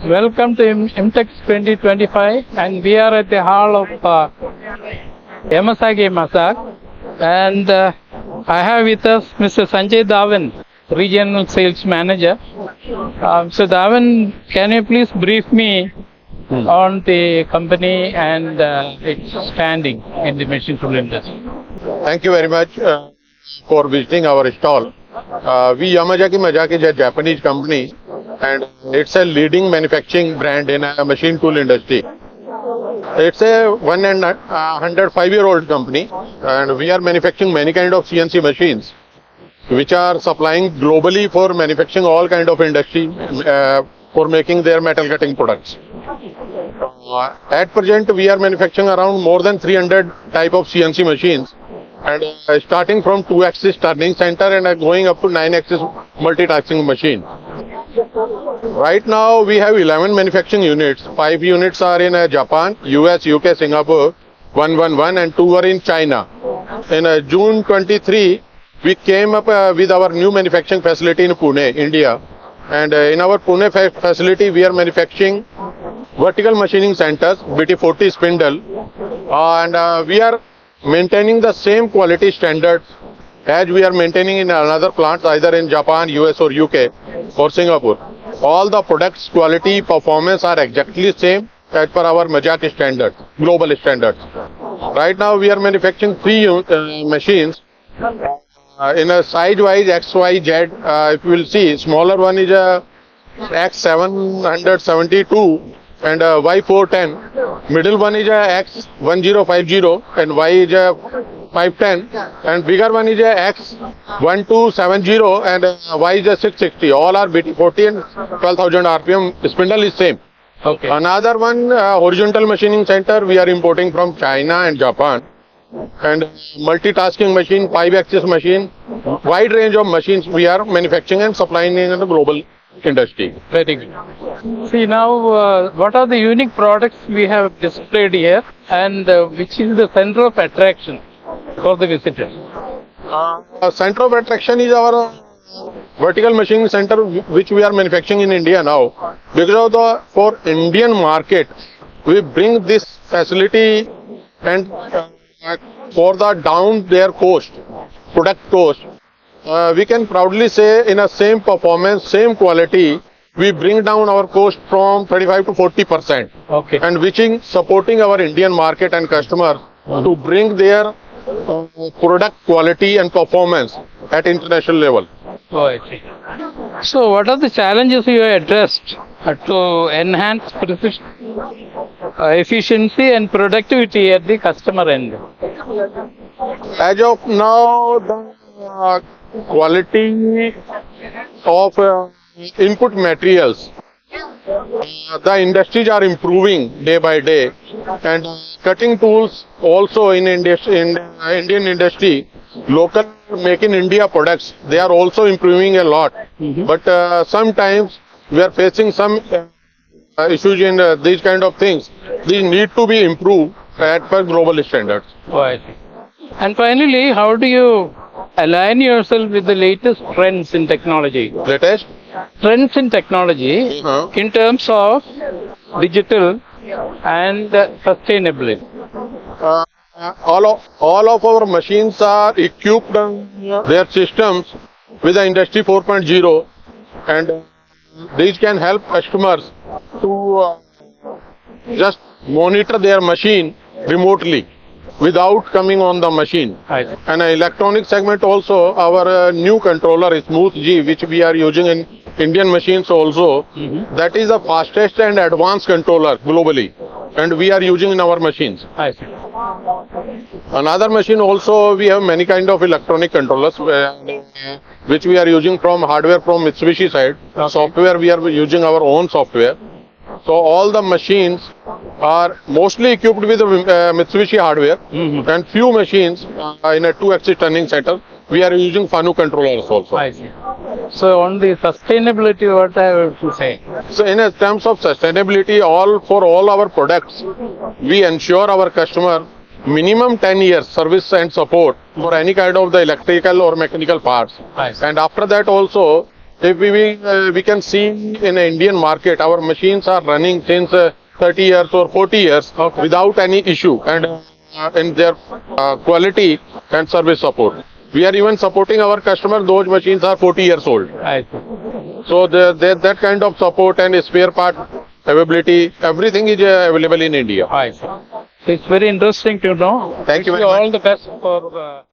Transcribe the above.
Welcome to MTech 2025, and we are at the hall of Yamasaki Masak, and I have with us Mr. Sanjay Dhawan, Regional Sales Manager. Mr. Dhawan, can you please brief me on the company and its standing in the machine tool industry? Thank you very much for visiting our stall. We Yamazaki Mazaki is a Japanese company, and it's a leading manufacturing brand in a machine tool industry. It's a 105-year-old company, and we are manufacturing many kind of CNC machines, which are supplying globally for manufacturing all kind of industry for making their metal cutting products. At present, we are manufacturing around more than 300 type of CNC machines, and starting from 2-axis turning center and going up to 9-axis multitasking machine. Right now, we have 11 manufacturing units. 5 units are in Japan, US, UK, Singapore, 111, and 2 are in China. In June 23, we came up with our new manufacturing facility in Pune, India. And in our Pune facility, we are manufacturing vertical machining centers, BT40 spindle, and we are maintaining the same quality standards as we are maintaining in another plants, either in Japan, US, or UK, or Singapore. All the products quality performance are exactly same as per our Mazaki standards, global standards. Right now we are manufacturing 3 machines in a size wise X, Y, Z. If you will see, smaller one is a X772 and Y410. Middle one is a X1050 and Y is a 510, and bigger one is a X1270 and Y is a 660. All are BT40 and 12,000 RPM. Spindle is same. Okay. Another one, horizontal machining center, we are importing from China and Japan. And multitasking machine, 5-axis machine, wide range of machines we are manufacturing and supplying in the global industry. Very good. See now, what are the unique products we have displayed here, and which is the center of attraction for the visitors? Center of attraction is our vertical machining center, which we are manufacturing in India now. Because of for Indian market, we bring this facility and for the down their cost, product cost, we can proudly say in a same performance, same quality, we bring down our cost from 35 to 40%. Okay. And which is supporting our Indian market and customers to bring their product quality and performance at international level. Oh, I see. So, what are the challenges you have addressed to enhance precision, efficiency and productivity at the customer end? As of now, the quality of input materials, the industries are improving day by day, and cutting tools also in Indian industry, local make in India products, they are also improving a lot. But sometimes we are facing some issues in these kind of things. These need to be improved at per global standards. Oh, I see. And finally, how do you align yourself with the latest trends in technology? Latest? Trends in technology in terms of digital and sustainability. All of our machines are equipped, their systems with the Industry 4.0, and these can help customers to just monitor their machine remotely without coming on the machine. And electronic segment also, our new controller Smooth G, which we are using in Indian machines also, that is the fastest and advanced controller globally, and we are using in our machines. I see. Another machine also, we have many kind of electronic controllers which we are using from hardware from Mitsubishi side. Software, we are using our own software. So all the machines are mostly equipped with Mitsubishi hardware, and few machines in a 2-axis turning center, we are using FANU controllers also. I see. So on the sustainability, what I have to say? So in terms of sustainability, for all our products, we ensure our customer minimum 10 years service and support for any kind of the electrical or mechanical parts. Nice. And after that also, If we can see in the Indian market, our machines are running since 30 years or 40 years Okay. without any issue, and in their quality and service support. We are even supporting our customers, those machines are 40 years old. I see. So that kind of support and spare part availability, everything is available in India. I see. It's very interesting to know. Thank you Wish very much. all the best for